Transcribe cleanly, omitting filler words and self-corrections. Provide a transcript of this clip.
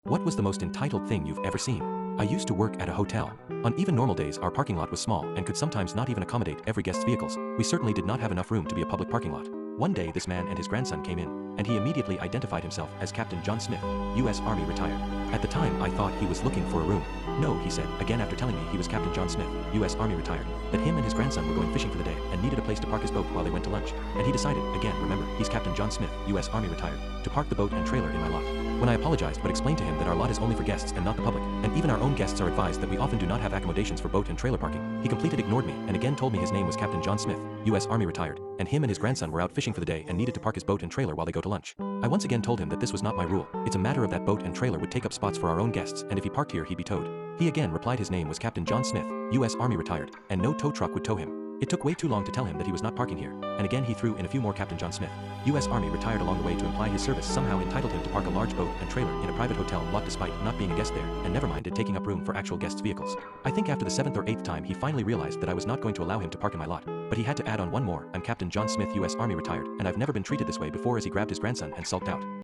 What was the most entitled thing you've ever seen? I used to work at a hotel. On even normal days, our parking lot was small and could sometimes not even accommodate every guest's vehicles. We certainly did not have enough room to be a public parking lot. One day, this man and his grandson came in, and he immediately identified himself as Captain John Smith, U.S. Army retired. At the time, I thought he was looking for a room. No, he said, again after telling me he was Captain John Smith, U.S. Army retired, that him and his grandson were going fishing for the day and needed a place to park his boat while they went to lunch. And he decided, again, remember, he's Captain John Smith, U.S. Army retired, to park the boat and trailer in my lot. When I apologized but explained to him that our lot is only for guests and not the public, and even our own guests are advised that we often do not have accommodations for boat and trailer parking, he completely ignored me and again told me his name was Captain John Smith, U.S. Army retired, and him and his grandson were out fishing for the day and needed to park his boat and trailer while they go to lunch. I once again told him that this was not my rule. It's a matter of that boat and trailer would take up spots for our own guests, and if he parked here he'd be towed. He again replied his name was Captain John Smith, U.S. Army retired, and no tow truck would tow him. It took way too long to tell him that he was not parking here, and again he threw in a few more Captain John Smith, U.S. Army retired along the way to imply his service somehow entitled him to park a large boat and trailer in a private hotel lot despite not being a guest there, and never mind it taking up room for actual guests' vehicles. I think after the 7th or 8th time he finally realized that I was not going to allow him to park in my lot, but he had to add on one more, I'm Captain John Smith, U.S. Army retired, and I've never been treated this way before, as he grabbed his grandson and sulked out.